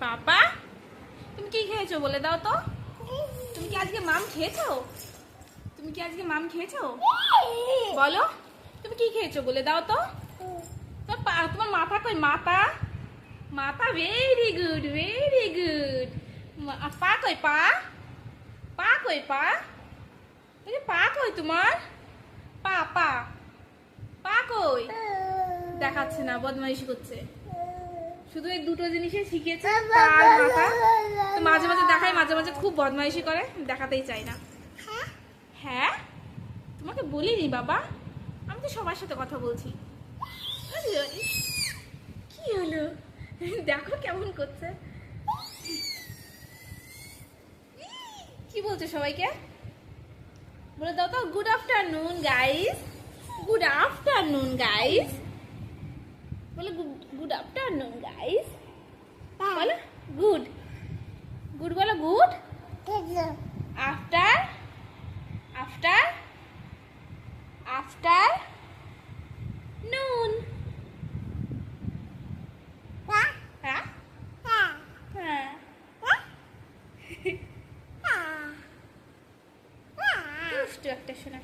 পাপা তুমি কি খেয়েছো বলে দাও তো। তুমি কি আজকে মাম খেয়েছো? তুমি কি আজকে মাম খেয়েছো বলো। তুমি কি খেয়েছো বলে দাও তো। তোমার মাথা কই? মাথা মাথা ভেরি গুড ভেরি গুড। পা কই? পা পা কই? পা পা কই তোমার? পা পা পা কই? দেখাচ্ছে না, বদমাইশি করছে। শুধু এই দুটো জিনিসে শিখেছে, পা আর মাথা। তো মাঝে মাঝে দেখায়, মাঝে মাঝে খুব বদমাইশি করে, দেখাতেই চাই না। হ্যাঁ তোমাকে বলিনি বাবা, আমি তো সবার সাথে কথা বলছি। কি হলো দেখো কেমন করছে। কি বলছো সবাইকে বলে দাও তো। Good afternoon guys, good afternoon guys, বলে গুড আফটারনুন গাইস, বলো গুড গুড, বলো গুড আফটার আফটার আফটার নুন। হ্যাঁ হ্যাঁ দুষ্টু একটা শোনা।